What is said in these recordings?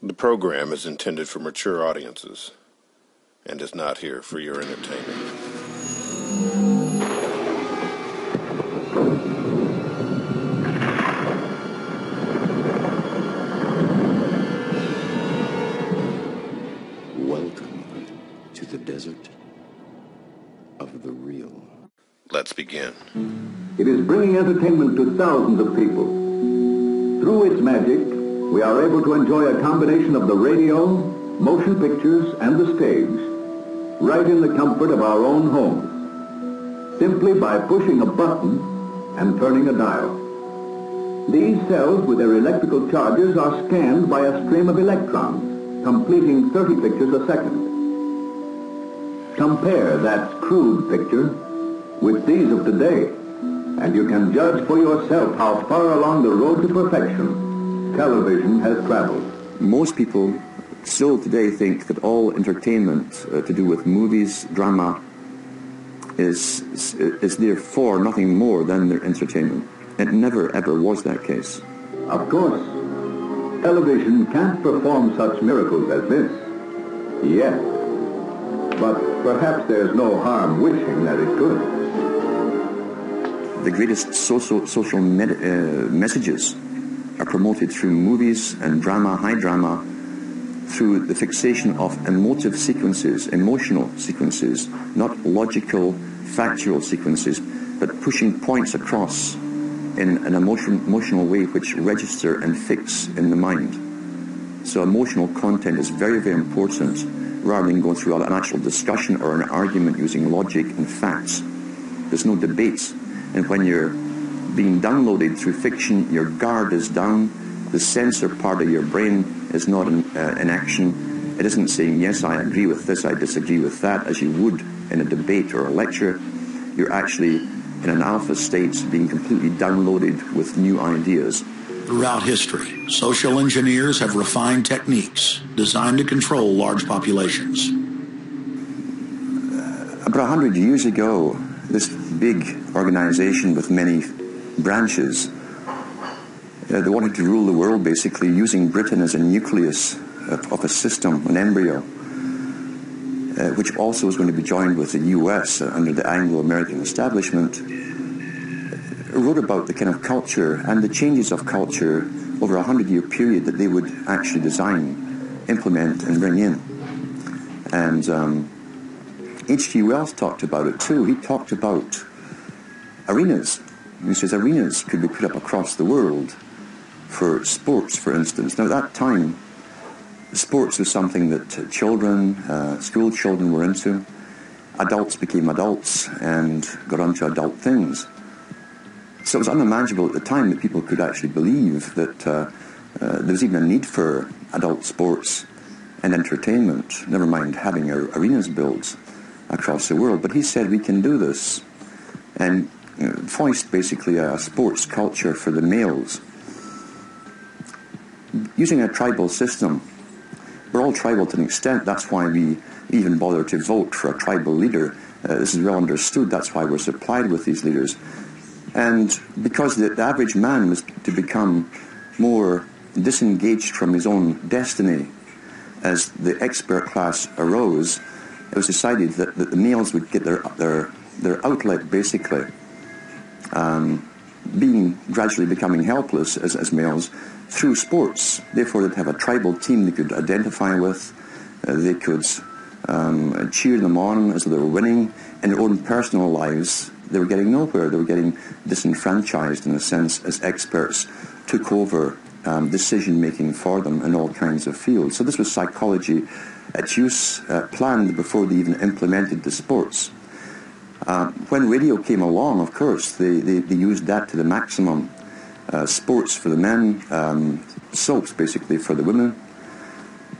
The program is intended for mature audiences and is not here for your entertainment. Welcome to the desert of the real. Let's begin. It is bringing entertainment to thousands of people. Through its magic, we are able to enjoy a combination of the radio, motion pictures, and the stage, right in the comfort of our own homes, simply by pushing a button and turning a dial. These cells with their electrical charges are scanned by a stream of electrons, completing 30 pictures a second. Compare that crude picture with these of today, and you can judge for yourself how far along the road to perfection television has traveled. Most people still today think that all entertainment to do with movies, drama, is therefore nothing more than their entertainment. It never ever was that case. Of course, television can't perform such miracles as this, yet. But perhaps there's no harm wishing that it could. The greatest social messages are promoted through movies and drama, high drama, through the fixation of emotive sequences, emotional sequences, not logical, factual sequences, but pushing points across in an emotional way which register and fix in the mind. So emotional content is very, very important, rather than going through an actual discussion or an argument using logic and facts. There's no debate. And when you're being downloaded through fiction, your guard is down, the censor part of your brain is not in action. It isn't saying, yes, I agree with this, I disagree with that, as you would in a debate or a lecture. You're actually in an alpha state, being completely downloaded with new ideas. Throughout history, social engineers have refined techniques designed to control large populations. About 100 years ago, this big organization with many branches, they wanted to rule the world basically using Britain as a nucleus of a system, an embryo, which also was going to be joined with the US under the Anglo-American establishment, wrote about the kind of culture and the changes of culture over a 100-year period that they would actually design, implement, and bring in. And H.G. Wells talked about it too. He talked about arenas. He says arenas could be put up across the world for sports, for instance. Now, at that time, sports was something that children, school children were into. Adults became adults and got onto adult things. So it was unimaginable at the time that people could actually believe that there was even a need for adult sports and entertainment, never mind having arenas built across the world. But he said we can do this, and foist basically a sports culture for the males. Using a tribal system, we're all tribal to an extent. That's why we even bother to vote for a tribal leader. This is well understood. That's why we're supplied with these leaders. And because the average man was to become more disengaged from his own destiny as the expert class arose, it was decided that the males would get their outlet basically, gradually becoming helpless as males through sports. Therefore, they'd have a tribal team they could identify with. They could cheer them on as they were winning. In their own personal lives, they were getting nowhere. They were getting disenfranchised in a sense as experts took over decision-making for them in all kinds of fields. So this was psychology at use, planned before they even implemented the sports. When radio came along, of course, they used that to the maximum. Sports for the men, soaps basically for the women.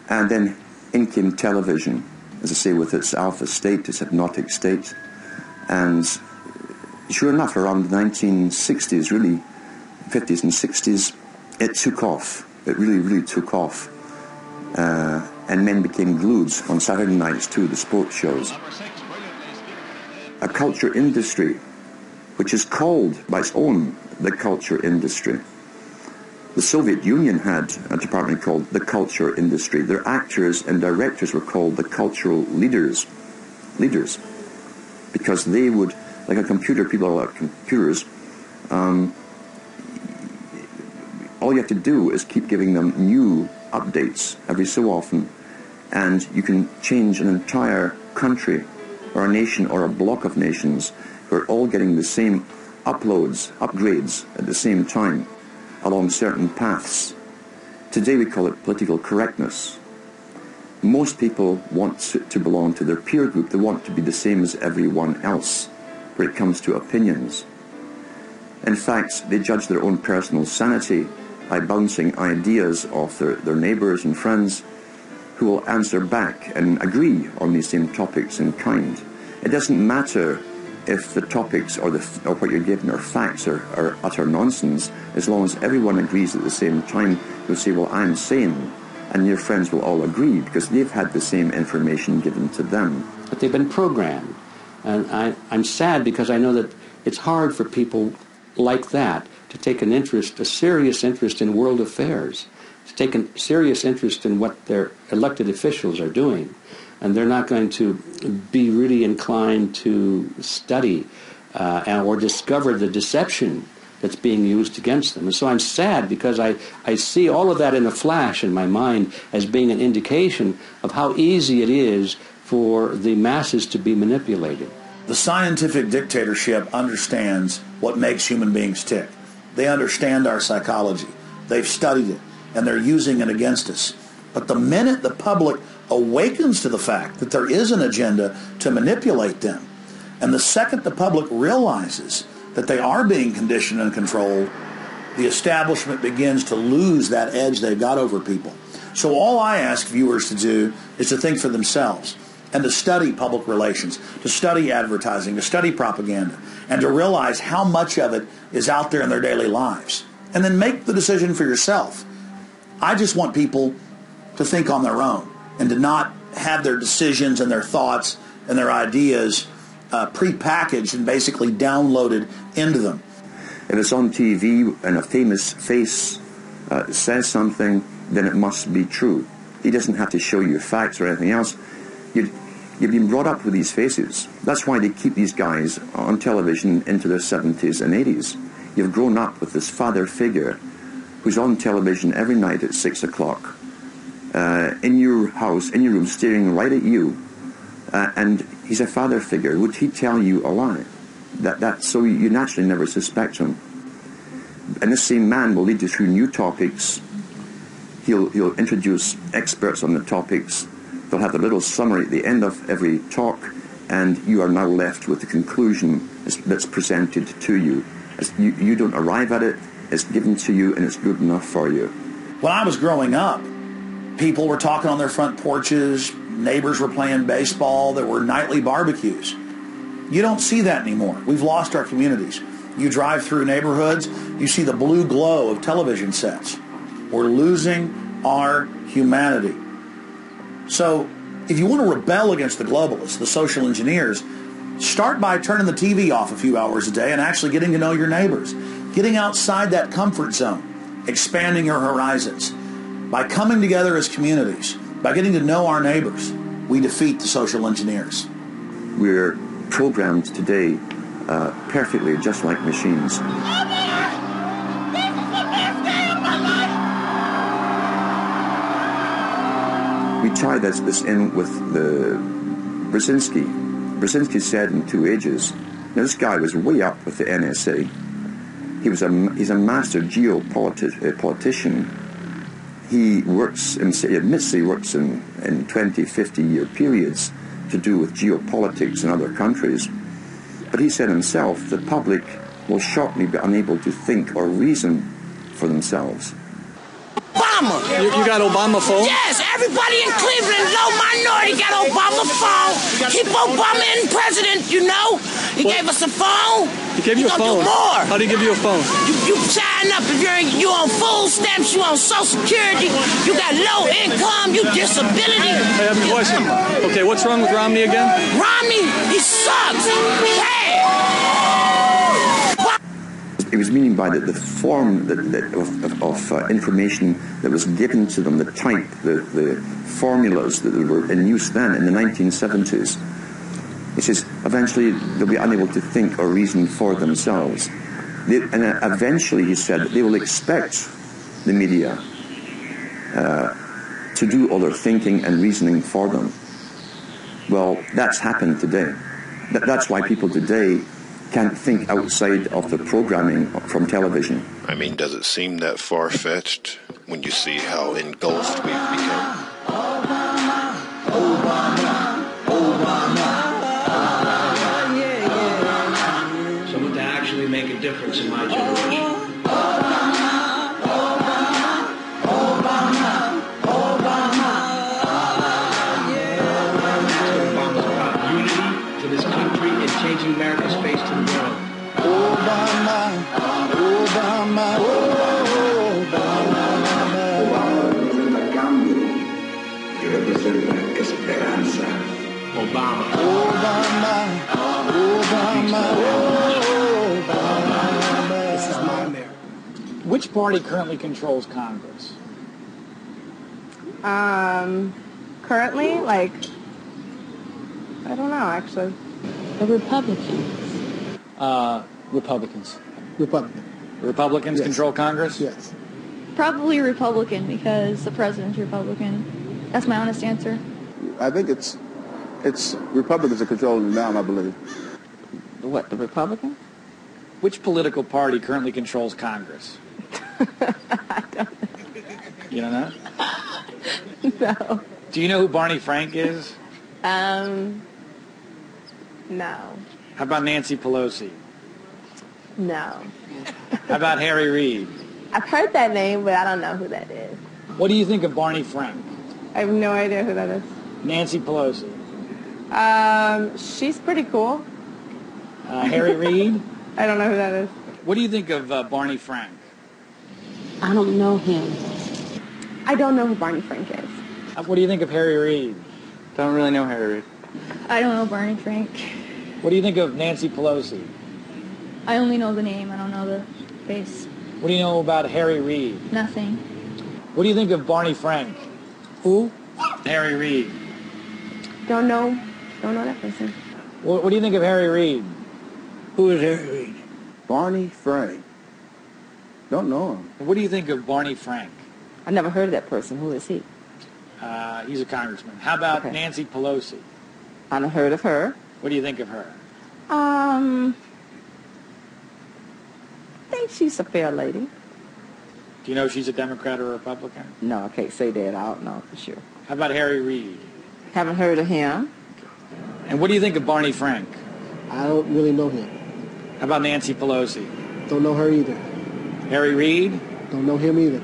And then in came television, as I say, with its alpha state, its hypnotic state. And sure enough, around the 1960s, really, 50s and 60s, it took off. It really, really took off. And men became glued on Saturday nights to the sports shows. A culture industry, which is called by its own the culture industry, The Soviet Union had a department called the culture industry. Their actors and directors were called the cultural leaders, because they would, like a computer, people are like computers, all you have to do is keep giving them new updates every so often, and you can change an entire country or a nation or a block of nations who are all getting the same upgrades at the same time along certain paths. Today we call it political correctness. Most people want to belong to their peer group. They want to be the same as everyone else when it comes to opinions. In fact, they judge their own personal sanity by bouncing ideas off their neighbours and friends who will answer back and agree on these same topics in kind. It doesn't matter if the topics or what you're given are facts or utter nonsense, as long as everyone agrees at the same time. You'll say, well, I'm sane, and your friends will all agree because they've had the same information given to them. But they've been programmed, and I'm sad because I know that it's hard for people like that to take an interest, a serious interest in world affairs, to take a serious interest in what their elected officials are doing. And they're not going to be really inclined to study or discover the deception that's being used against them. And so I'm sad because I see all of that in a flash in my mind as being an indication of how easy it is for the masses to be manipulated. The scientific dictatorship understands what makes human beings tick. They understand our psychology. They've studied it, and they're using it against us. But the minute the public awakens to the fact that there is an agenda to manipulate them, and the second the public realizes that they are being conditioned and controlled, the establishment begins to lose that edge they've got over people. So all I ask viewers to do is to think for themselves and to study public relations, to study advertising, to study propaganda, and to realize how much of it is out there in their daily lives. And then make the decision for yourself. I just want people to think on their own and to not have their decisions and their thoughts and their ideas pre-packaged and basically downloaded into them. If it's on TV and a famous face says something, then it must be true. He doesn't have to show you facts or anything else. You've been brought up with these faces. That's why they keep these guys on television into their 70s and 80s. You've grown up with this father figure who's on television every night at 6 o'clock. In your house, in your room, staring right at you, and he's a father figure. Would he tell you a lie? So you naturally never suspect him. And this same man will lead you through new topics. He'll introduce experts on the topics. They'll have a little summary at the end of every talk, and you are now left with the conclusion that's presented to you. You don't arrive at it. It's given to you, and it's good enough for you. When I was growing up, people were talking on their front porches, neighbors were playing baseball, there were nightly barbecues. You don't see that anymore. We've lost our communities. You drive through neighborhoods, you see the blue glow of television sets. We're losing our humanity. So if you want to rebel against the globalists, the social engineers, start by turning the TV off a few hours a day and actually getting to know your neighbors. Getting outside that comfort zone, expanding your horizons. By coming together as communities, by getting to know our neighbors, we defeat the social engineers. We're programmed today perfectly, just like machines. We tie this in with the Brzezinski. Brzezinski said in 2 Ages, now this guy was way up with the NSA. He's a master geopolitician. He admits he works in 20, 50-year periods to do with geopolitics in other countries. But he said himself, the public will shortly be unable to think or reason for themselves. Obama. You got Obama phone? Yes, everybody in Cleveland, low minority got Obama phone. Keep Obama in president, you know. He gave us a phone. He gave you a phone? Do more. How did he give you a phone? You sign up if you on food stamps, you on Social Security, you got low income, you disability. I have a question. Okay, what's wrong with Romney again? Romney, he sucks. Bad. He was meaning by the form of information that was given to them, the type, the formulas that were in use then in the 1970s. He says eventually they'll be unable to think or reason for themselves. And eventually, he said, they will expect the media to do all their thinking and reasoning for them. Well, that's happened today. That's why people today can't think outside of the programming from television. I mean, does it seem that far-fetched when you see how engulfed we've become? Someone to actually make a difference in my generation. Obama's brought unity to this country and changing America's face to the world. Obama, Obama, representa cambio y representa esperanza. Obama. Obama, Obama, Obama. This is my America. Which party currently controls Congress? Currently, like, I don't know, actually. The Republicans. Republicans. Republican. Republicans Yes. control Congress? Yes. Probably Republican because the president's Republican. That's my honest answer. I think it's Republicans that control it now, I believe. What, the Republican? Which political party currently controls Congress? I don't You don't know? know. Do you know who Barney Frank is? No. How about Nancy Pelosi? No. How about Harry Reid? I've heard that name, but I don't know who that is. What do you think of Barney Frank? I have no idea who that is. Nancy Pelosi? She's pretty cool. Harry Reid? I don't know who that is. What do you think of Barney Frank? I don't know him. I don't know who Barney Frank is. What do you think of Harry Reid? Don't really know Harry Reid. I don't know Barney Frank. What do you think of Nancy Pelosi? I only know the name. I don't know the face. What do you know about Harry Reid? Nothing. What do you think of Barney Frank? Who? Harry Reid. Don't know that person. What do you think of Harry Reid? Who is Harry Reid? Barney Frank. Don't know him. What do you think of Barney Frank? I never heard of that person. Who is he? He's a congressman. How about Okay. Nancy Pelosi? I haven't heard of her. What do you think of her? I think she's a fair lady. Do you know if she's a Democrat or a Republican? No, I can't say that. I don't know for sure. How about Harry Reid? Haven't heard of him. And what do you think of Barney Frank? I don't really know him. How about Nancy Pelosi? Don't know her either. Harry Reid? Don't know him either.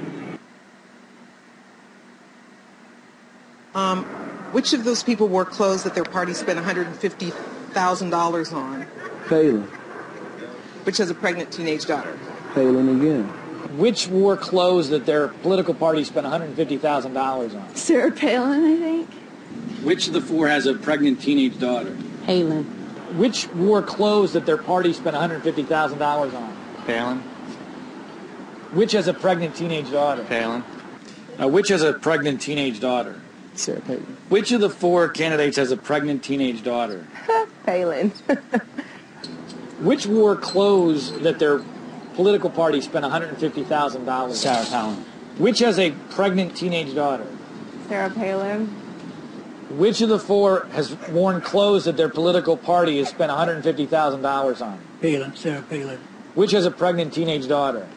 Which of those people wore clothes that their party spent $150,000 on? Palin. Which has a pregnant teenage daughter? Palin again. Which wore clothes that their political party spent $150,000 on? Sarah Palin, I think. Which of the four has a pregnant teenage daughter? Palin. Which wore clothes that their party spent $150,000 on? Palin. Which has a pregnant teenage daughter? Palin. Which has a pregnant teenage daughter? Sarah Palin. Which of the four candidates has a pregnant teenage daughter? Palin. Which wore clothes that their political party spent $150,000 on? Sarah Palin. Which has a pregnant teenage daughter? Sarah Palin. Which of the four has worn clothes that their political party has spent $150,000 on? Palin. Sarah Palin. Which has a pregnant teenage daughter?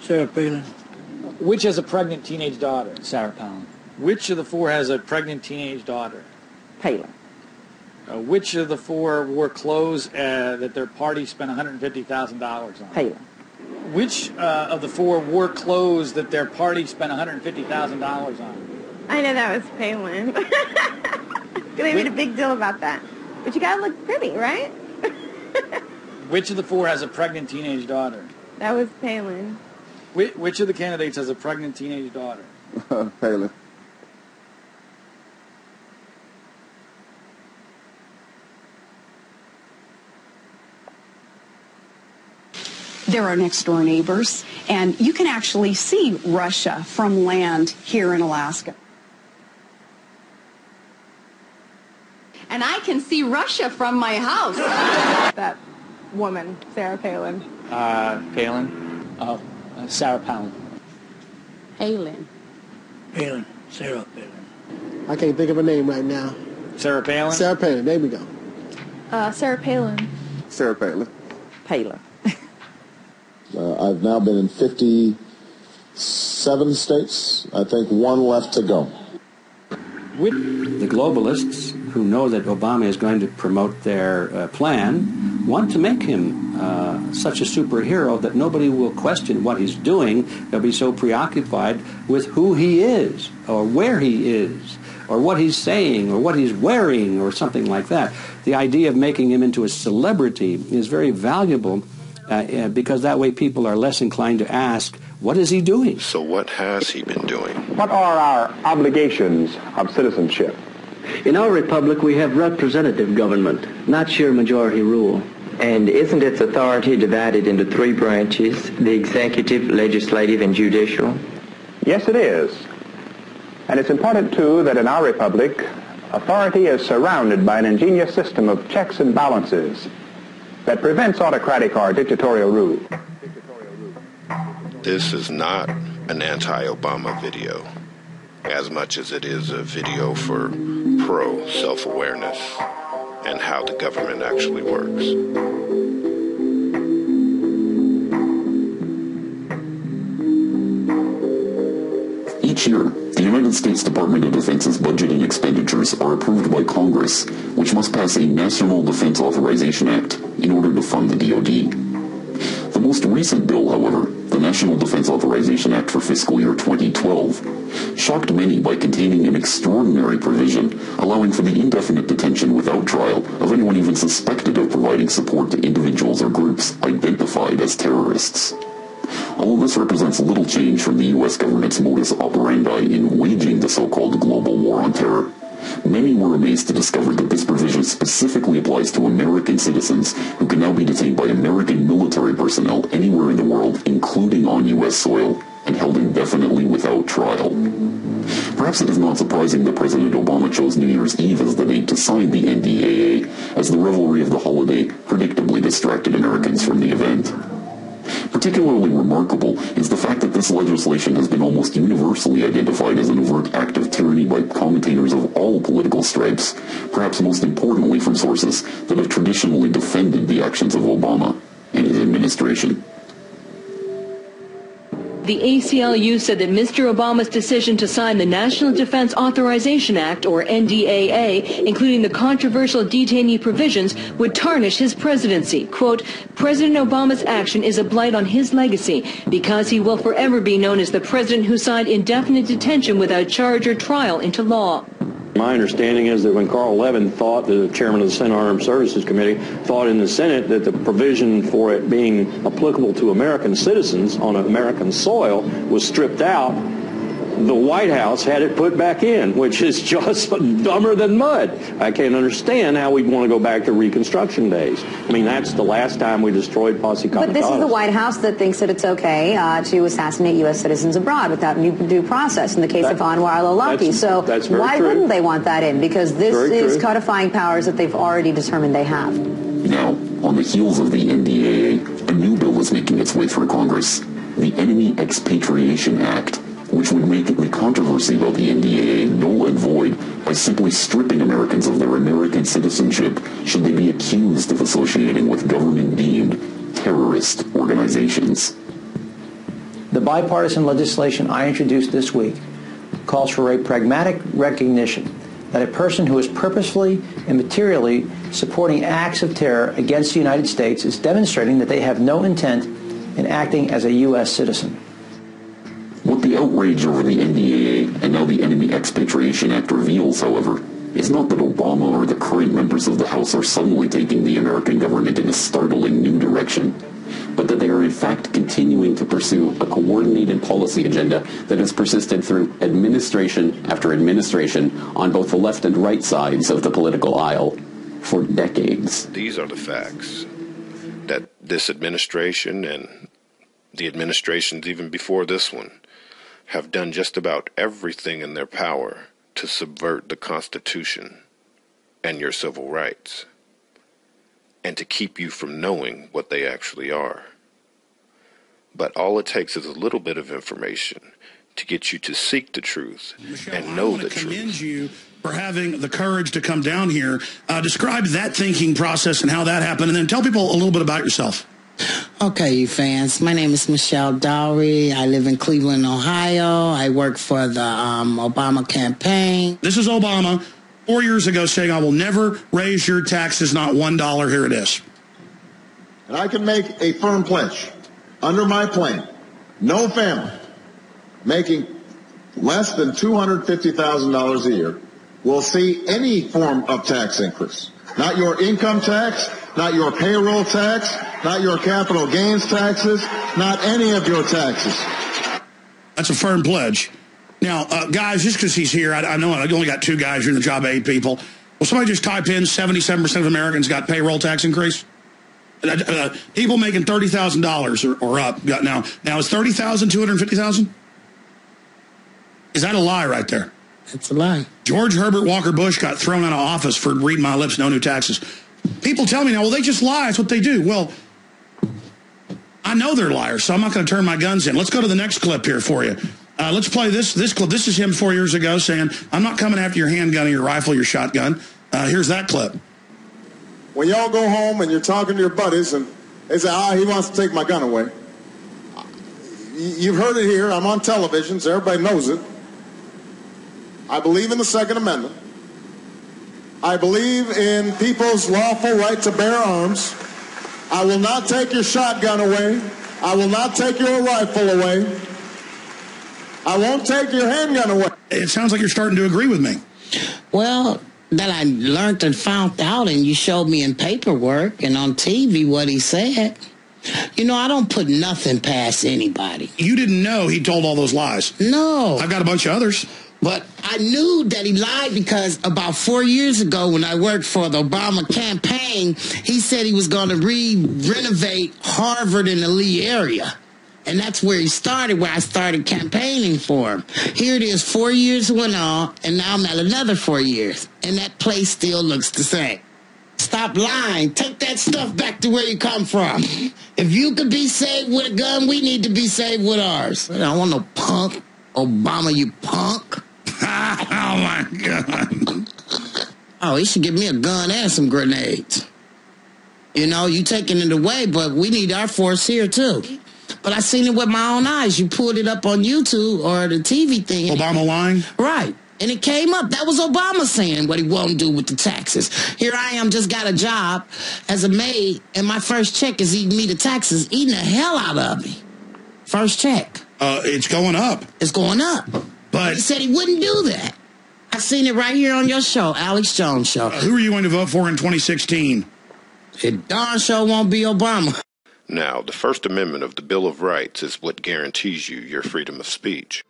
Sarah Palin. Which has a pregnant teenage daughter? Sarah Palin. Which of the four has a pregnant teenage daughter? Palin. Which of the four wore clothes that their party spent $150,000 on? Palin. Which of the four wore clothes that their party spent $150,000 on? I know that was Palin. They made a big deal about that. But you gotta look pretty, right? Which of the four has a pregnant teenage daughter? That was Palin. Which of the candidates has a pregnant teenage daughter? Palin. They're our next door neighbors, and you can actually see Russia from land here in Alaska. And I can see Russia from my house. That woman, Sarah Palin. Palin. Oh, Sarah Palin. Palin. Palin. Sarah Palin. I can't think of a name right now. Sarah Palin? Sarah Palin. There we go. Sarah Palin. Sarah Palin. Palin. I've now been in 57 states. I think one left to go. The globalists, who know that Obama is going to promote their plan, want to make him such a superhero that nobody will question what he's doing. They'll be so preoccupied with who he is, or where he is, or what he's saying, or what he's wearing, or something like that. The idea of making him into a celebrity is very valuable because that way people are less inclined to ask, what is he doing? So what has he been doing? What are our obligations of citizenship? In our republic, we have representative government, not sheer majority rule. And isn't its authority divided into three branches, the executive, legislative, and judicial? Yes, it is. And it's important, too, that in our republic, authority is surrounded by an ingenious system of checks and balances that prevents autocratic or dictatorial rule. This is not an anti-Obama video, as much as it is a video for pro-self-awareness and how the government actually works. Each year, the United States Department of Defense's budgeting expenditures are approved by Congress, which must pass a National Defense Authorization Act in order to fund the DoD. The most recent bill, however, the National Defense Authorization Act for fiscal year 2012, shocked many by containing an extraordinary provision allowing for the indefinite detention without trial of anyone even suspected of providing support to individuals or groups identified as terrorists. Although this represents little change from the U.S. government's modus operandi in waging the so-called global war on terror, many were amazed to discover that this provision specifically applies to American citizens who can now be detained by American military personnel anywhere in the world, including on U.S. soil, and held indefinitely without trial. Perhaps it is not surprising that President Obama chose New Year's Eve as the date to sign the NDAA, as the revelry of the holiday predictably distracted Americans from the event. Particularly remarkable is the fact that this legislation has been almost universally identified as an overt act of tyranny by commentators of all political stripes, perhaps most importantly from sources that have traditionally defended the actions of Obama and his administration. The ACLU said that Mr. Obama's decision to sign the National Defense Authorization Act, or NDAA, including the controversial detainee provisions, would tarnish his presidency. Quote, President Obama's action is a blight on his legacy because he will forever be known as the president who signed indefinite detention without charge or trial into law. My understanding is that when Carl Levin thought, the chairman of the Senate Armed Services Committee, thought in the Senate that the provision for it being applicable to American citizens on American soil was stripped out, the White House had it put back in, which is just dumber than mud. I can't understand how we'd want to go back to Reconstruction days. I mean, that's the last time we destroyed Posse Comitatus. But this is the White House that thinks that it's okay to assassinate U.S. citizens abroad without due process in the case of Anwar al-Awlaki. So why wouldn't they want that in? Because this is codifying powers that they've already determined they have. Now, on the heels of the NDAA, a new bill is making its way through Congress, the Enemy Expatriation Act, which would make the controversy about the NDAA null and void by simply stripping Americans of their American citizenship should they be accused of associating with government-deemed terrorist organizations. The bipartisan legislation I introduced this week calls for a pragmatic recognition that a person who is purposefully and materially supporting acts of terror against the United States is demonstrating that they have no intent in acting as a U.S. citizen. What the outrage over the NDAA and now the Enemy Expatriation Act reveals, however, is not that Obama or the current members of the House are suddenly taking the American government in a startling new direction, but that they are in fact continuing to pursue a coordinated policy agenda that has persisted through administration after administration on both the left and right sides of the political aisle for decades. These are the facts. that this administration and the administrations even before this one have done just about everything in their power to subvert the Constitution and your civil rights, and to keep you from knowing what they actually are. But all it takes is a little bit of information to get you to seek the truth and know the truth. I commend you for having the courage to come down here. Describe that thinking process and how that happened, and then tell people a little bit about yourself. Okay, you fans. My name is Michelle Dowry. I live in Cleveland, Ohio. I work for the Obama campaign. This is Obama 4 years ago saying, I will never raise your taxes, not $1. Here it is. And I can make a firm pledge. Under my plan, no family making less than $250,000 a year will see any form of tax increase. Not your income tax, not your payroll tax, not your capital gains taxes, not any of your taxes. That's a firm pledge. Now, guys, just because he's here, I know I only got two guys here in the job, 8 people. Will somebody just type in 77% of Americans got payroll tax increase? People making $30,000 or up got now is 30,000 250,000? Is that a lie right there? It's a lie. George Herbert Walker Bush got thrown out of office for reading my lips, no new taxes. People tell me now, well, they just lie. That's what they do. Well, I know they're liars, so I'm not going to turn my guns in. Let's go to the next clip here for you. Let's play this clip. This is him 4 years ago saying, I'm not coming after your handgun or your rifle or your shotgun. Here's that clip. When y'all go home and you're talking to your buddies and they say, he wants to take my gun away. You've heard it here. I'm on television, so everybody knows it. I believe in the Second Amendment. I believe in people's lawful right to bear arms. I will not take your shotgun away. I will not take your rifle away. I won't take your handgun away. It sounds like you're starting to agree with me. Well, that I learned and found out, and you showed me in paperwork and on TV what he said. You know, I don't put nothing past anybody. You didn't know he told all those lies? No. I've got a bunch of others. But I knew that he lied because about 4 years ago when I worked for the Obama campaign, he said he was going to renovate Harvard in the Lee area. And that's where he started, where I started campaigning for him. Here it is, 4 years went on, and now I'm at another 4 years. And that place still looks the same. Stop lying. Take that stuff back to where you come from. If you could be saved with a gun, we need to be saved with ours. I don't want no punk. Obama, you punk. Oh, my God. Oh, he should give me a gun and some grenades. You know, you taking it away, but we need our force here, too. But I seen it with my own eyes. You pulled it up on YouTube or the TV thing. Obama lying? Right. And it came up. That was Obama saying what he won't do with the taxes. Here I am, just got a job as a maid, and my first check is eating me the taxes, eating the hell out of me. First check. It's going up. It's going up. But he said he wouldn't do that. I seen it right here on your show, Alex Jones Show. Who are you going to vote for in 2016? It darn sure won't be Obama. Now, the First Amendment of the Bill of Rights is what guarantees you your freedom of speech.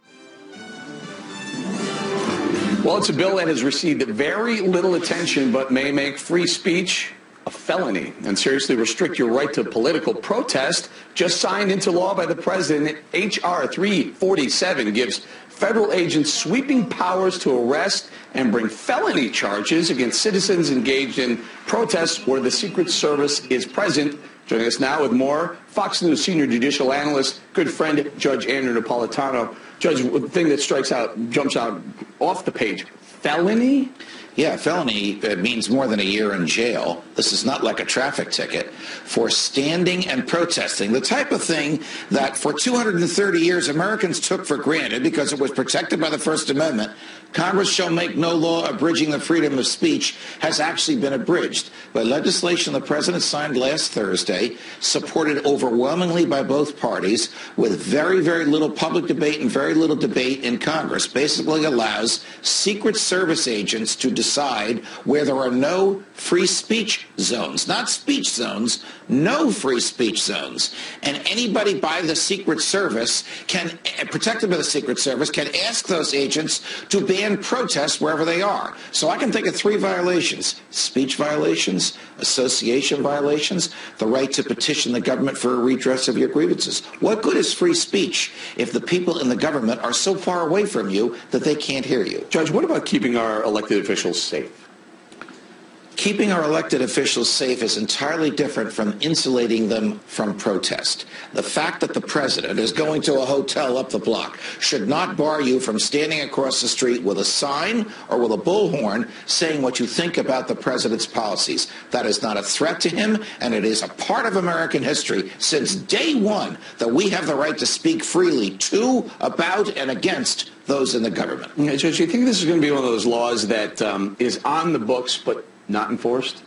Well, it's a bill that has received very little attention but may make free speech a felony and seriously restrict your right to political protest. Just signed into law by the president, H.R. 347 gives federal agents sweeping powers to arrest and bring felony charges against citizens engaged in protests where the Secret Service is present. Joining us now with more, Fox News senior judicial analyst, good friend, Judge Andrew Napolitano. Judge, the thing that jumps out off the page, felony? Yeah, felony means more than a year in jail. This is not like a traffic ticket. For standing and protesting, the type of thing that for 230 years Americans took for granted because it was protected by the First Amendment, Congress shall make no law abridging the freedom of speech, has actually been abridged by legislation the president signed last Thursday, supported over overwhelmingly by both parties, with very, very little public debate and very little debate in Congress, basically allows Secret Service agents to decide where there are no free speech zones, not speech zones, no free speech zones. And anybody by the Secret Service protected by the Secret Service, can ask those agents to ban protests wherever they are. So I can think of 3 violations: speech violations, association violations, the right to petition the government for a redress of your grievances. What good is free speech if the people in the government are so far away from you that they can't hear you? Judge, what about keeping our elected officials safe? Keeping our elected officials safe is entirely different from insulating them from protest. The fact that the president is going to a hotel up the block should not bar you from standing across the street with a sign or with a bullhorn saying what you think about the president's policies. That is not a threat to him, and it is a part of American history since day one that we have the right to speak freely to, about, and against those in the government. Yeah, Judge, do you think this is going to be one of those laws that is on the books but not enforced?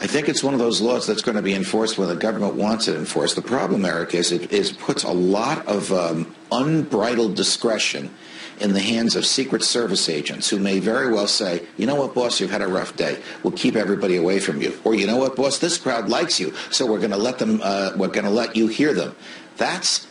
I think it's one of those laws that's going to be enforced when the government wants it enforced. The problem, Eric, is it puts a lot of unbridled discretion in the hands of Secret Service agents who may very well say, you know what, boss, you've had a rough day. We'll keep everybody away from you. Or, you know what, boss, this crowd likes you, so we're going to let them. We're going to let you hear them. That's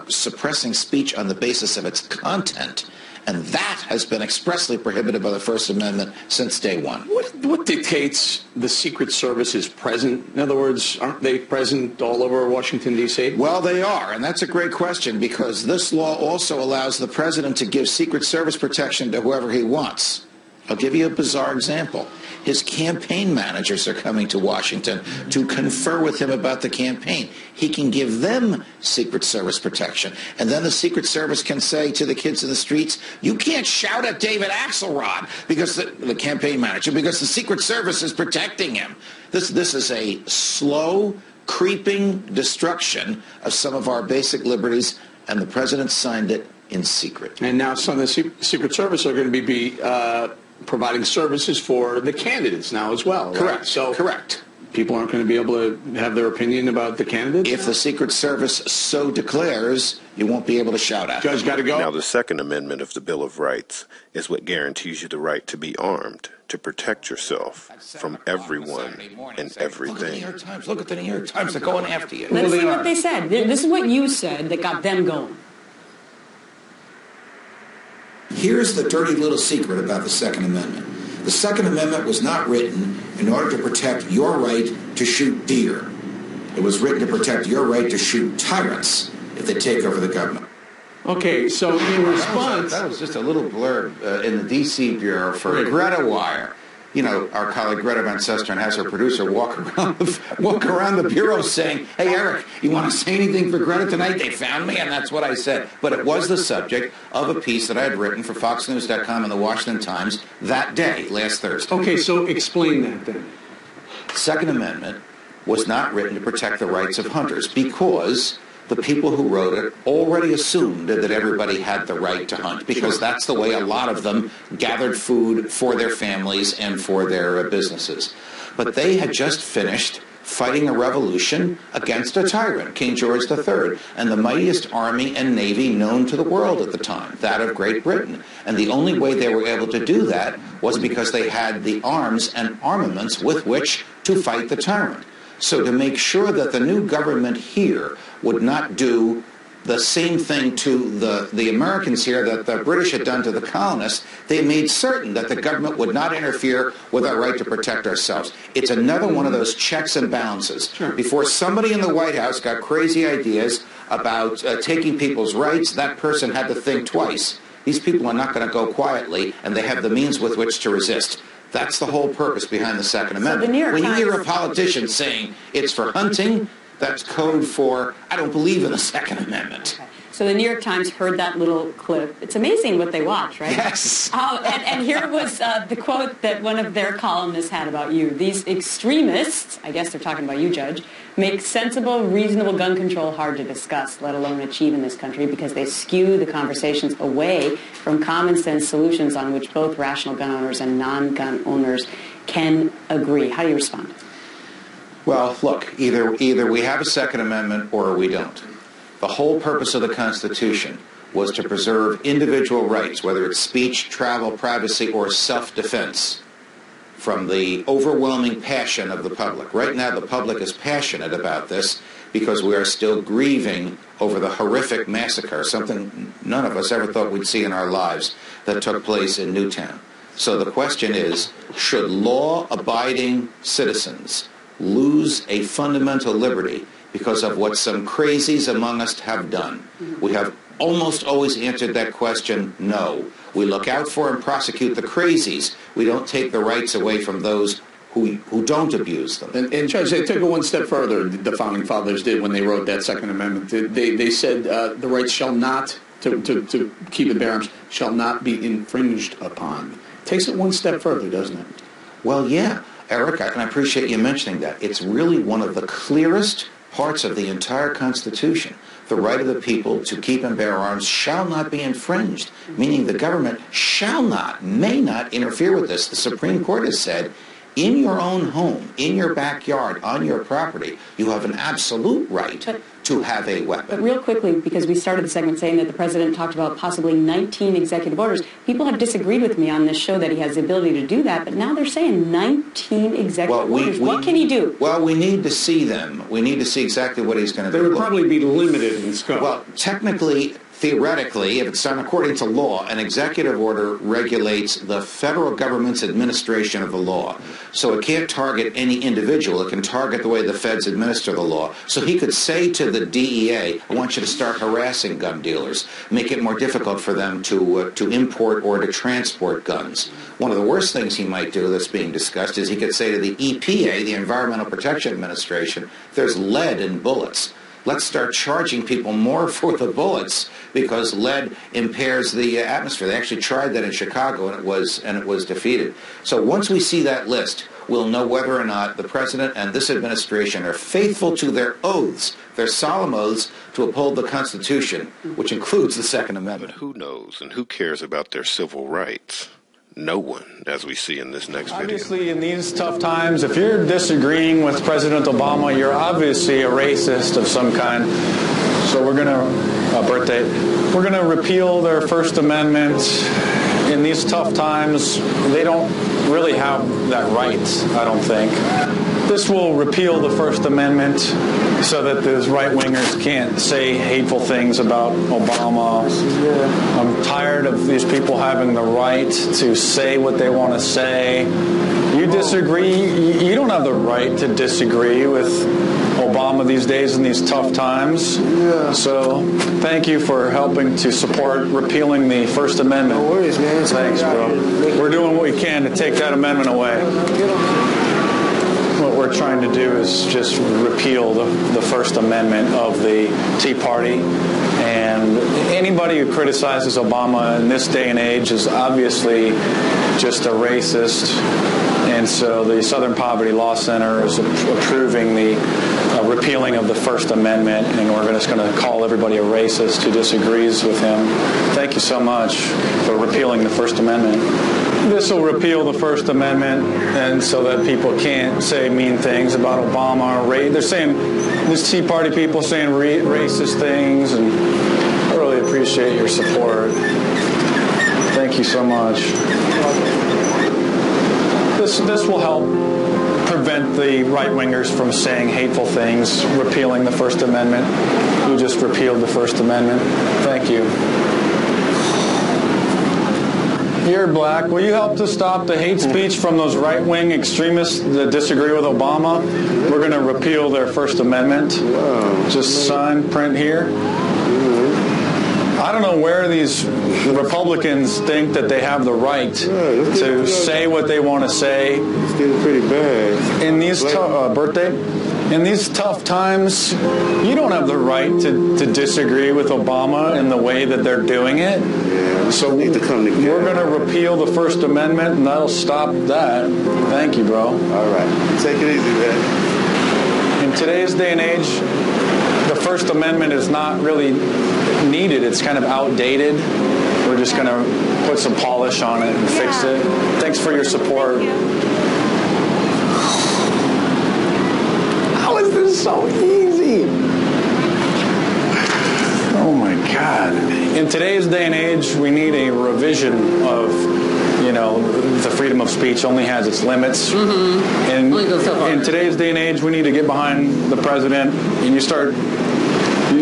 suppressing speech on the basis of its content. And that has been expressly prohibited by the First Amendment since day one. What dictates the Secret Service is present? In other words, aren't they present all over Washington, D.C.? Well, they are, and that's a great question, because this law also allows the president to give Secret Service protection to whoever he wants. I'll give you a bizarre example. His campaign managers are coming to Washington to confer with him about the campaign. He can give them Secret Service protection. And then the Secret Service can say to the kids in the streets, you can't shout at David Axelrod, because the campaign manager, because the Secret Service is protecting him. This is a slow, creeping destruction of some of our basic liberties, and the president signed it in secret. And now some of the Secret Service are going to be providing services for the candidates now as well. Correct. Right? So correct. People aren't going to be able to have their opinion about the candidates? If the Secret Service so declares, you won't be able to shout at them. Judge, got to go. Now, the Second Amendment of the Bill of Rights is what guarantees you the right to be armed, to protect yourself from everyone and everything. Look at the New York Times. Look at the New York Times. They're going after you. Let's see what they said. This is what you said that got them going. Here's the dirty little secret about the Second Amendment. The Second Amendment was not written in order to protect your right to shoot deer. It was written to protect your right to shoot tyrants if they take over the government. Okay, so in response... That was just a little blurb in the D.C. Bureau for Greta Wire. You know, our colleague Greta Van Susteren has her producer walk around the bureau saying, hey, Eric, you want to say anything for Greta tonight? They found me, and that's what I said. But it was the subject of a piece that I had written for FoxNews.com and the Washington Times that day, last Thursday. Okay, so explain that then. The Second Amendment was not written to protect the rights of hunters because the people who wrote it already assumed that everybody had the right to hunt, because that's the way a lot of them gathered food for their families and for their businesses. But they had just finished fighting a revolution against a tyrant, King George III, and the mightiest army and navy known to the world at the time, that of Great Britain. And the only way they were able to do that was because they had the arms and armaments with which to fight the tyrant. So to make sure that the new government here would not do the same thing to the Americans here that the British had done to the colonists, they made certain that the government would not interfere with our right to protect ourselves. It's another one of those checks and balances. Before somebody in the White House got crazy ideas about taking people's rights, that person had to think twice. These people are not going to go quietly, and they have the means with which to resist. That's the whole purpose behind the Second Amendment. When you hear a politician saying it's for hunting, that's code for, I don't believe in the Second Amendment. Okay. So the New York Times heard that little clip. It's amazing what they watch, right? Yes. And here was the quote that one of their columnists had about you. These extremists, I guess they're talking about you, Judge, make sensible, reasonable gun control hard to discuss, let alone achieve in this country, because they skew the conversations away from common sense solutions on which both rational gun owners and non-gun owners can agree. How do you respond? Well, look, either we have a Second Amendment or we don't. The whole purpose of the Constitution was to preserve individual rights, whether it's speech, travel, privacy, or self-defense, from the overwhelming passion of the public. Right now, the public is passionate about this because we are still grieving over the horrific massacre, something none of us ever thought we'd see in our lives, that took place in Newtown. So the question is, should law-abiding citizens lose a fundamental liberty because of what some crazies among us have done? We have almost always answered that question, no. We look out for and prosecute the crazies. We don't take the rights away from those who don't abuse them. And Judge, they took it one step further, the Founding Fathers did when they wrote that Second Amendment. They said the rights shall not, to keep and bear arms, shall not be infringed upon. Takes it one step further, doesn't it? Well, yeah, Eric, and I appreciate you mentioning that. It's really one of the clearest parts of the entire Constitution. The right of the people to keep and bear arms shall not be infringed, meaning the government shall not, may not interfere with this. The Supreme Court has said, in your own home, in your backyard, on your property, you have an absolute right to have a weapon. But real quickly, because we started the segment saying that the president talked about possibly 19 executive orders, people have disagreed with me on this show that he has the ability to do that, but now they're saying 19 executive orders. What can he do? Well, we need to see them. We need to see exactly what he's going to do. They would probably be limited in scope. Well, technically, theoretically, if it's done according to law, an executive order regulates the federal government's administration of the law. So it can't target any individual. It can target the way the feds administer the law. So he could say to the DEA, I want you to start harassing gun dealers, make it more difficult for them to import or to transport guns. One of the worst things he might do that's being discussed is he could say to the EPA, the Environmental Protection Administration, there's lead in bullets. Let's start charging people more for the bullets because lead impairs the atmosphere. They actually tried that in Chicago, and it was defeated. So once we see that list, we'll know whether or not the president and this administration are faithful to their oaths, their solemn oaths to uphold the Constitution, which includes the Second Amendment. But who knows and who cares about their civil rights? No one, as we see in this next video. Obviously, in these tough times, if you're disagreeing with President Obama, you're obviously a racist of some kind. So we're going to repeal their First Amendment. In these tough times, they don't really have that right, I don't think. This will repeal the First Amendment so that those right-wingers can't say hateful things about Obama. I'm tired of these people having the right to say what they want to say. You disagree, you don't have the right to disagree with Obama these days in these tough times. So thank you for helping to support repealing the First Amendment. No worries, man. Thanks, bro. We're doing what we can to take that amendment away. What we're trying to do is just repeal the First Amendment of the Tea Party. And anybody who criticizes Obama in this day and age is obviously just a racist. And so the Southern Poverty Law Center is approving the repealing of the First Amendment, and we're just going to call everybody a racist who disagrees with him. Thank you so much for repealing the First Amendment. This will repeal the First Amendment, and so that people can't say mean things about Obama. They're saying, this Tea Party people saying racist things, and I really appreciate your support. Thank you so much. This will help prevent the right-wingers from saying hateful things, repealing the First Amendment. We just repealed the First Amendment. Thank you. You're black. Will you help to stop the hate speech from those right-wing extremists that disagree with Obama? We're going to repeal their First Amendment. Just sign, print here. I don't know where these Republicans think that they have the right to say what they want to say. It's getting pretty bad. In these in these tough times, you don't have the right to disagree with Obama in the way that they're doing it. Yeah, so we're going to repeal the First Amendment, and that'll stop that. Thank you, bro. All right. Take it easy, man. In today's day and age, the First Amendment is not really needed. It's kind of outdated. We're just going to put some polish on it and fix it. Thanks for your support. is so easy. Oh my God. In today's day and age, we need a revision of, the freedom of speech only has its limits. Mm-hmm. And in today's day and age, we need to get behind the president, and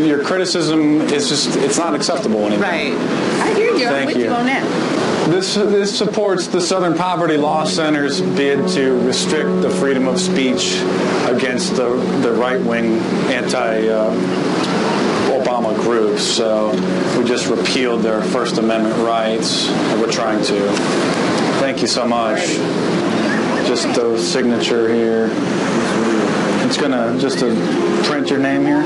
your criticism is just, it's not acceptable anymore. Right. I hear you. I'm with you on that. This supports the Southern Poverty Law Center's bid to restrict the freedom of speech against the right-wing anti-Obama groups. So we just repealed their First Amendment rights. We're trying to. Thank you so much. Just the signature here. It's gonna just to print your name here.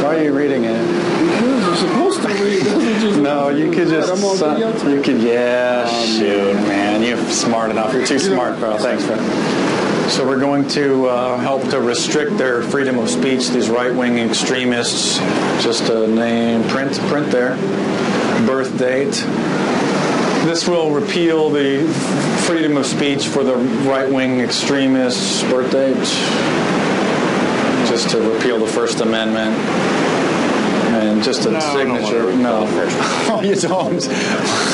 Why are you reading it? Because you're supposed to read it. No, you could just. Shoot, man, you're smart enough. You're too smart, bro. Thanks, bro. So we're going to help to restrict their freedom of speech. These right-wing extremists. Just a name, print there, birth date. This will repeal the freedom of speech for the right-wing extremists. Birth date. Just to repeal the First Amendment. And just a signature. No. Oh, you don't?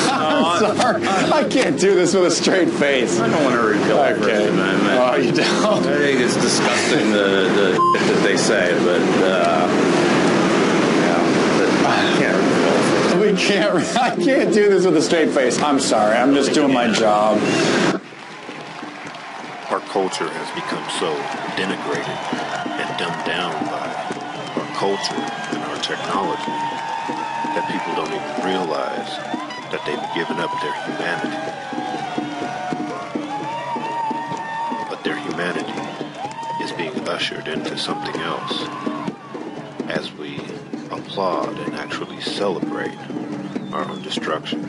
I'm sorry. I can't do this with a straight face. I don't want to repeal the First Amendment. Oh, you don't? I think it's disgusting, the shit that they say, but I can't do this with a straight face. I'm sorry. I'm just doing my job. Our culture has become so denigrated and dumbed down by our culture and our technology that people don't even realize that they've given up their humanity. But their humanity is being ushered into something else as we applaud and actually celebrate our own destruction.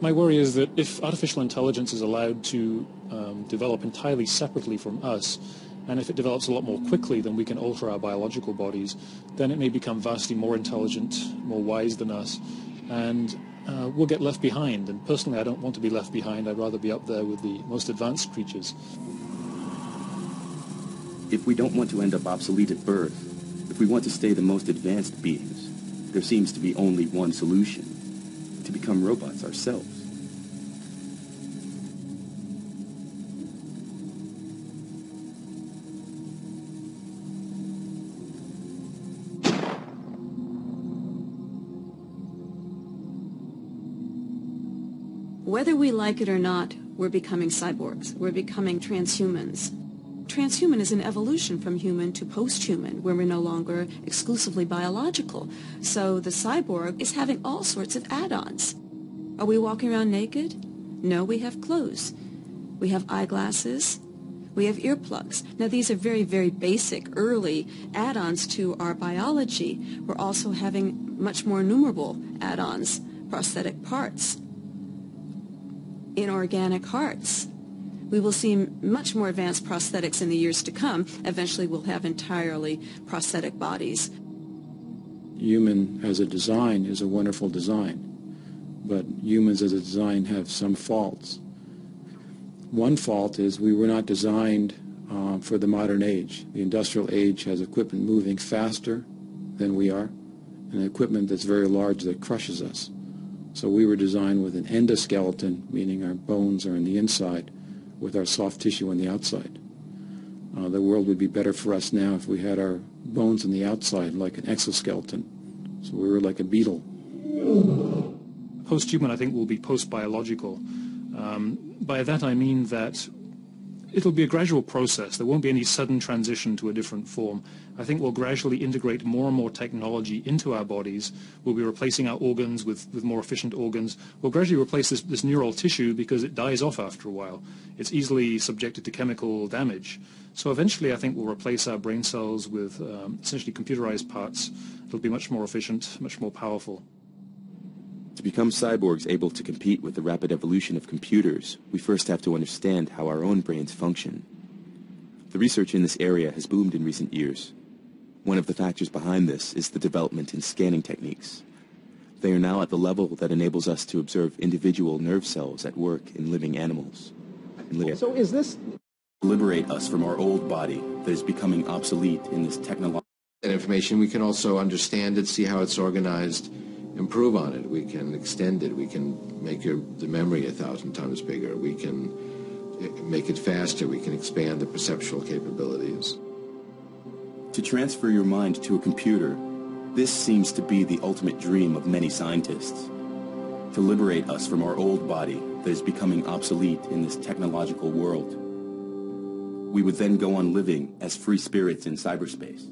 My worry is that if artificial intelligence is allowed to develop entirely separately from us, and if it develops a lot more quickly than we can alter our biological bodies, then it may become vastly more intelligent, more wise than us, and we'll get left behind. And personally, I don't want to be left behind. I'd rather be up there with the most advanced creatures. If we don't want to end up obsolete at birth, if we want to stay the most advanced beings, there seems to be only one solution: to become robots ourselves. Whether we like it or not, we're becoming cyborgs. We're becoming transhumans. Transhuman is an evolution from human to post-human, where we're no longer exclusively biological. So the cyborg is having all sorts of add-ons. Are we walking around naked? No, we have clothes. We have eyeglasses. We have earplugs. Now, these are very, very basic, early add-ons to our biology. We're also having much more innumerable add-ons, prosthetic parts, inorganic hearts. We will see much more advanced prosthetics in the years to come. Eventually, we'll have entirely prosthetic bodies. Human as a design is a wonderful design, but humans as a design have some faults. One fault is we were not designed for the modern age. The industrial age has equipment moving faster than we are, and equipment that's very large that crushes us. So we were designed with an endoskeleton, meaning our bones are on the inside, with our soft tissue on the outside. The world would be better for us now if we had our bones on the outside, like an exoskeleton. So we were like a beetle. Post-human, I think, will be post-biological. By that I mean that it'll be a gradual process. There won't be any sudden transition to a different form. I think we'll gradually integrate more and more technology into our bodies. We'll be replacing our organs with more efficient organs. We'll gradually replace this neural tissue because it dies off after a while. It's easily subjected to chemical damage. So eventually I think we'll replace our brain cells with essentially computerized parts. It'll be much more efficient, much more powerful. To become cyborgs able to compete with the rapid evolution of computers, we first have to understand how our own brains function. The research in this area has boomed in recent years. One of the factors behind this is the development in scanning techniques. They are now at the level that enables us to observe individual nerve cells at work in living animals. So is this... Liberate us from our old body that is becoming obsolete in this technological... That information, we can also understand it, see how it's organized, improve on it. We can extend it. We can make the memory 1,000 times bigger. We can make it faster. We can expand the perceptual capabilities. To transfer your mind to a computer, this seems to be the ultimate dream of many scientists. To liberate us from our old body that is becoming obsolete in this technological world. We would then go on living as free spirits in cyberspace.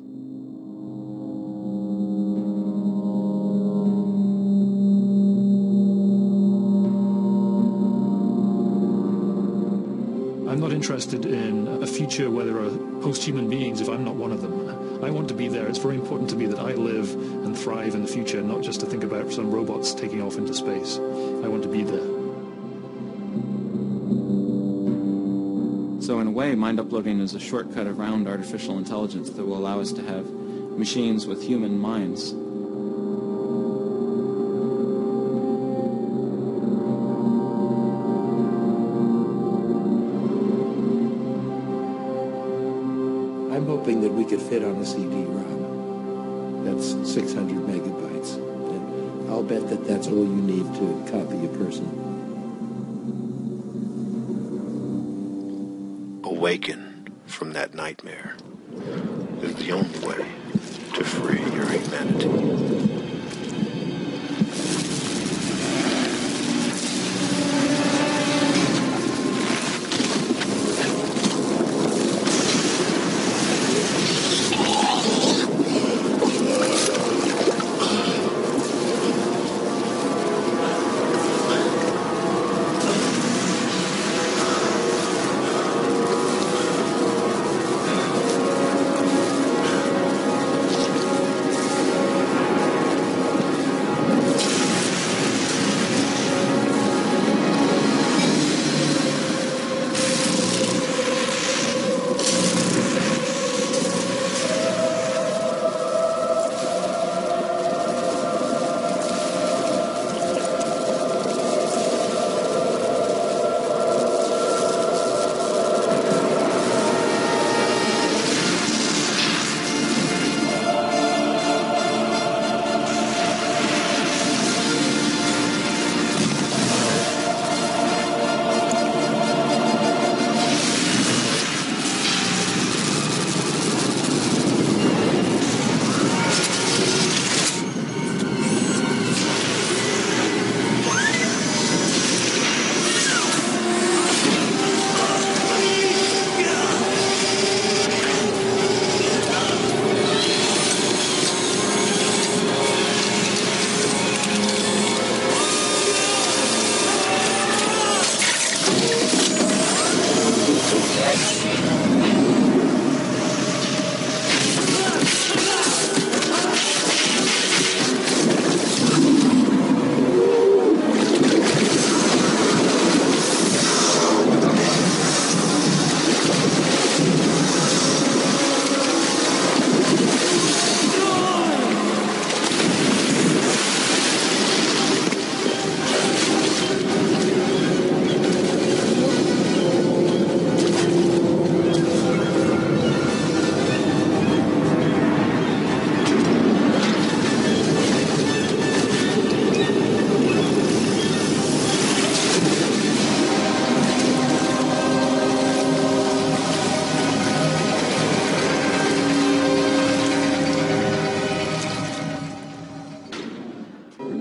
I'm not interested in a future where there are post-human beings if I'm not one of them. I want to be there. It's very important to me that I live and thrive in the future, not just to think about some robots taking off into space. I want to be there. So in a way, mind uploading is a shortcut around artificial intelligence that will allow us to have machines with human minds. I'm hoping that we could fit on a CD-ROM. That's 600 megabytes. And I'll bet that that's all you need to copy a person. Awaken from that nightmare is the only way to free your humanity.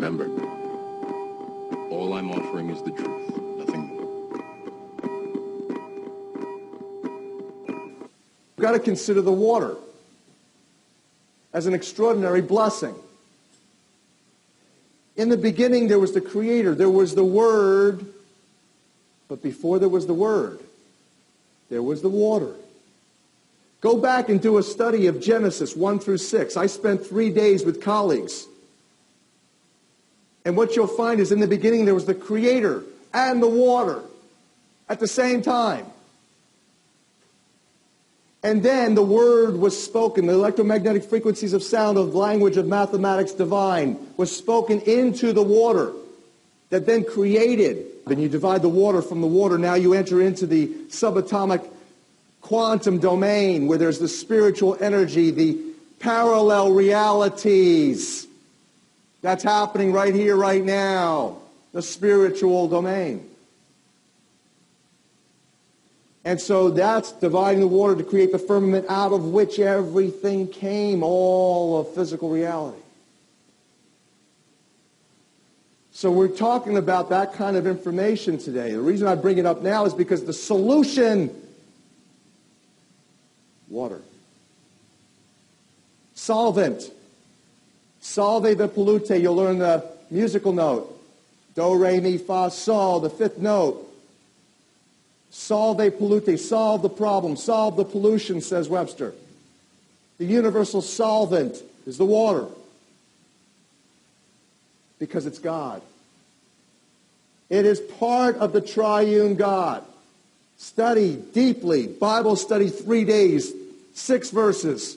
Remember, all I'm offering is the truth, nothing more. You've got to consider the water as an extraordinary blessing. In the beginning, there was the Creator, there was the Word, but before there was the Word, there was the water. Go back and do a study of Genesis 1 through 6. I spent 3 days with colleagues. And what you'll find is in the beginning there was the Creator and the water at the same time. And then the word was spoken. The electromagnetic frequencies of sound, of language, of mathematics divine, was spoken into the water that then created. Then you divide the water from the water. Now you enter into the subatomic quantum domain where there's the spiritual energy, the parallel realities. That's happening right here, right now. The spiritual domain. And so that's dividing the water to create the firmament out of which everything came, all of physical reality. So we're talking about that kind of information today. The reason I bring it up now is because the solution, water. Solvent. Salve the pollute. You'll learn the musical note. Do, re, mi, fa, sol, the fifth note. Solve pollute, solve the problem, solve the pollution, says Webster. The universal solvent is the water. Because it's God. It is part of the triune God. Study deeply. Bible study 3 days, 6 verses,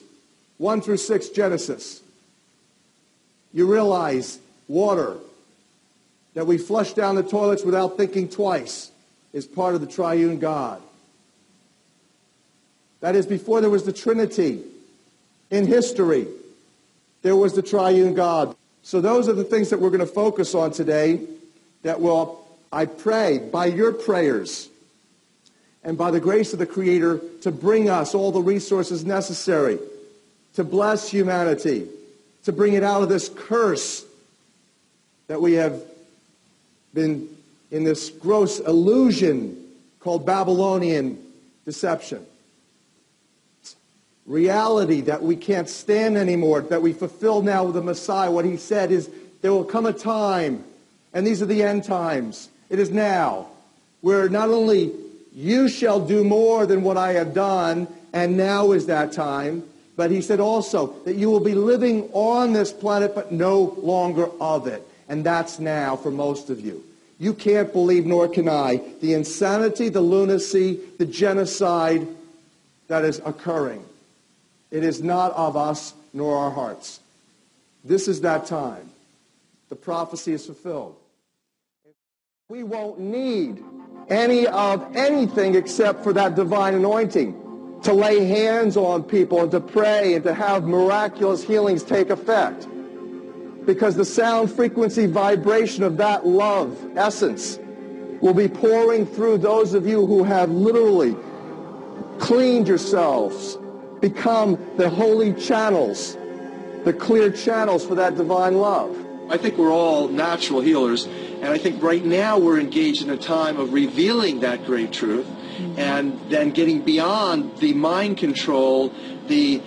1 through 6 Genesis. You realize water, that we flush down the toilets without thinking twice, is part of the triune God. That is, before there was the Trinity in history, there was the triune God. So those are the things that we're going to focus on today that will, I pray, by your prayers and by the grace of the Creator, to bring us all the resources necessary to bless humanity, to bring it out of this curse that we have been in this gross illusion called Babylonian deception. Reality that we can't stand anymore, that we fulfill now with the Messiah. What he said is, there will come a time, and these are the end times, it is now, where not only you shall do more than what I have done, and now is that time, but he said also that you will be living on this planet, but no longer of it. And that's now for most of you. You can't believe, nor can I, the insanity, the lunacy, the genocide that is occurring. It is not of us nor our hearts. This is that time. The prophecy is fulfilled. We won't need any of anything except for that divine anointing to lay hands on people and to pray and to have miraculous healings take effect. Because the sound frequency vibration of that love essence will be pouring through those of you who have literally cleaned yourselves, become the holy channels, the clear channels for that divine love. I think we're all natural healers, and I think right now we're engaged in a time of revealing that great truth and then getting beyond the mind control, the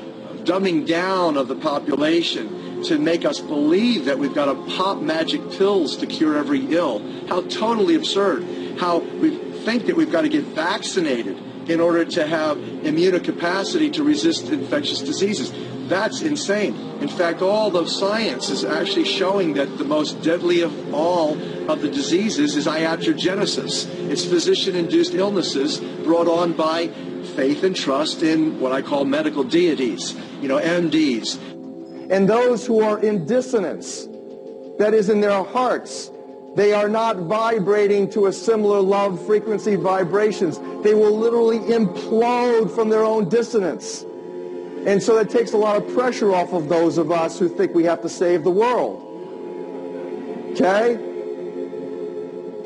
dumbing down of the population, to make us believe that we've got to pop magic pills to cure every ill. How totally absurd. How we think that we've got to get vaccinated in order to have immunocapacity to resist infectious diseases. That's insane. In fact, all the science is actually showing that the most deadly of all of the diseases is iatrogenesis. It's physician-induced illnesses brought on by faith and trust in what I call medical deities, MDs. And those who are in dissonance, that is in their hearts, they are not vibrating to a similar love frequency vibrations. They will literally implode from their own dissonance. And so that takes a lot of pressure off of those of us who think we have to save the world. Okay?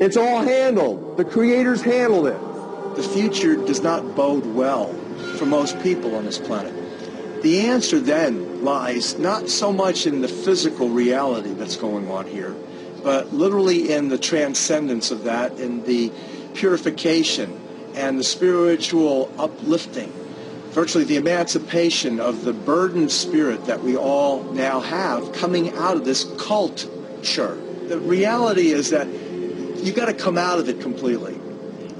It's all handled. The Creator's handled it. The future does not bode well for most people on this planet. The answer then lies not so much in the physical reality that's going on here, but literally in the transcendence of that, in the purification and the spiritual uplifting, virtually the emancipation of the burdened spirit that we all now have coming out of this culture. The reality is that you've got to come out of it completely.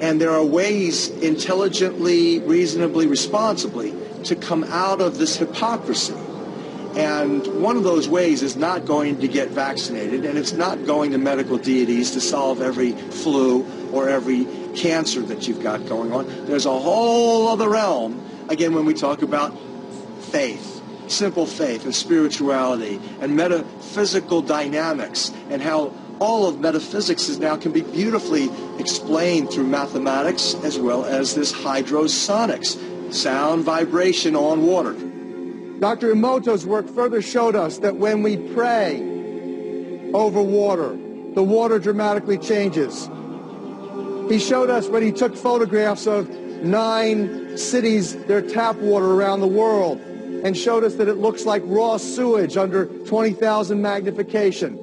And there are ways intelligently, reasonably, responsibly to come out of this hypocrisy. And one of those ways is not going to get vaccinated, and it's not going to medical deities to solve every flu or every cancer that you've got going on. There's a whole other realm again, when we talk about faith, simple faith and spirituality and metaphysical dynamics, and how all of metaphysics is now can be beautifully explained through mathematics as well as this hydrosonics, sound vibration on water. Dr. Emoto's work further showed us that when we pray over water, the water dramatically changes. He showed us when he took photographs of 9 cities, their tap water around the world, and showed us that it looks like raw sewage under 20,000 magnification.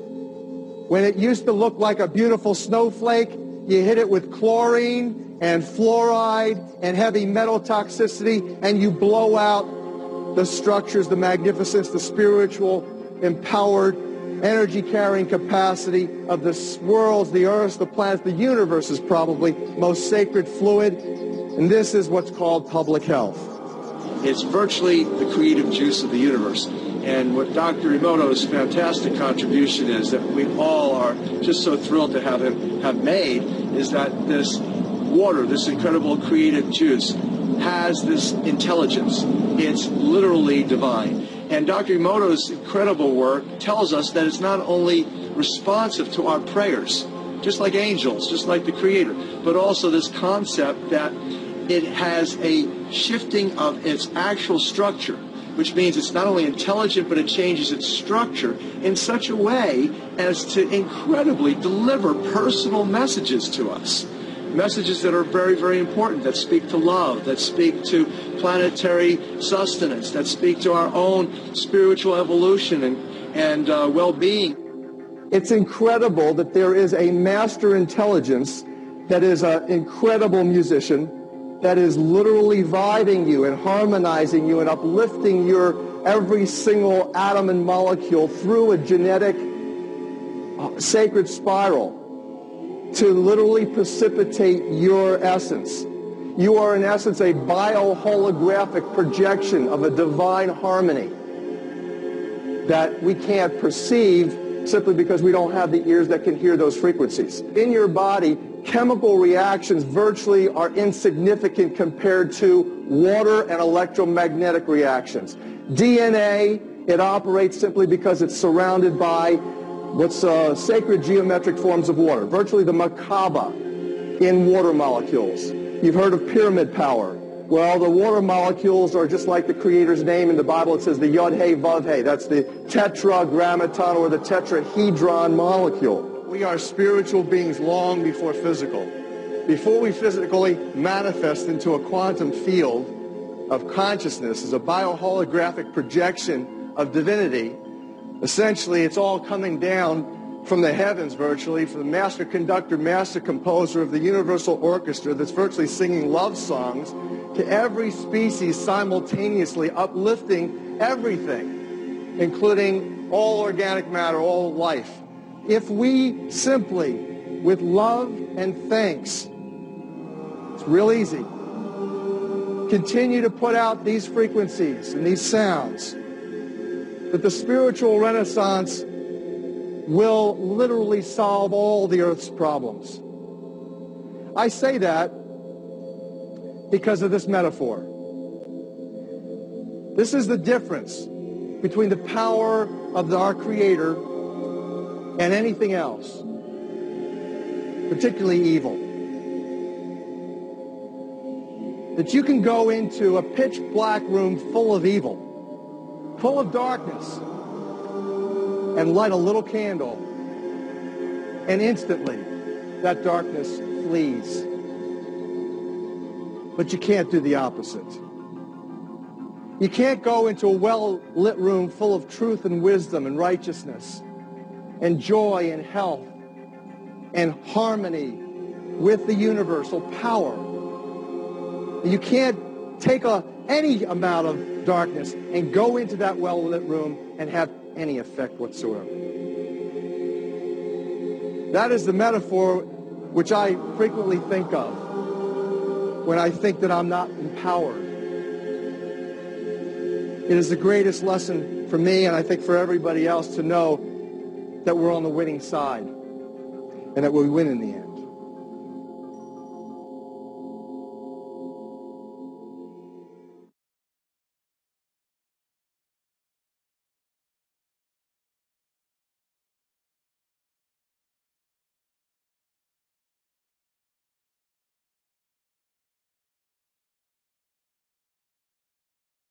When it used to look like a beautiful snowflake, you hit it with chlorine and fluoride and heavy metal toxicity, and you blow out the structures, the magnificence, the spiritual, empowered, energy-carrying capacity of the worlds, the earths, the planets, the universe is probably most sacred fluid, and this is what's called public health. It's virtually the creative juice of the universe. And what Dr. Emoto's fantastic contribution is, that we all are just so thrilled to have made, is that this water, this incredible creative juice, has this intelligence. It's literally divine. And Dr. Emoto's incredible work tells us that it's not only responsive to our prayers, just like angels, just like the Creator, but also this concept that it has a shifting of its actual structure, which means it's not only intelligent, but it changes its structure in such a way as to incredibly deliver personal messages to us. Messages that are very, very important, that speak to love, that speak to planetary sustenance, that speak to our own spiritual evolution and well-being. It's incredible that there is a master intelligence that is an incredible musician, that is literally vibing you and harmonizing you and uplifting your every single atom and molecule through a genetic sacred spiral to literally precipitate your essence. You are in essence a bioholographic projection of a divine harmony that we can't perceive simply because we don't have the ears that can hear those frequencies. In your body, chemical reactions virtually are insignificant compared to water and electromagnetic reactions. DNA, it operates simply because it's surrounded by what's sacred geometric forms of water, virtually the Merkaba in water molecules. You've heard of pyramid power. Well, the water molecules are just like the Creator's name in the Bible. It says the Yod-Hey, Vav-Hey. That's the tetragrammaton or the tetrahedron molecule. We are spiritual beings long before physical. Before we physically manifest into a quantum field of consciousness as a bioholographic projection of divinity, essentially it's all coming down from the heavens virtually, from the master conductor, master composer of the universal orchestra that's virtually singing love songs to every species simultaneously, uplifting everything, including all organic matter, all life. If we simply, with love and thanks, it's real easy, continue to put out these frequencies and these sounds, that the spiritual renaissance will literally solve all the earth's problems. I say that because of this metaphor. This is the difference between the power of our Creator and anything else, particularly evil. That you can go into a pitch black room full of evil, full of darkness, and light a little candle, and instantly that darkness flees. But you can't do the opposite. You can't go into a well-lit room full of truth and wisdom and righteousness and joy and health and harmony with the universal power. You can't take any amount of darkness and go into that well-lit room and have any effect whatsoever. That is the metaphor which I frequently think of when I think that I'm not empowered. It is the greatest lesson for me, and I think for everybody else, to know that we're on the winning side and that we win in the end.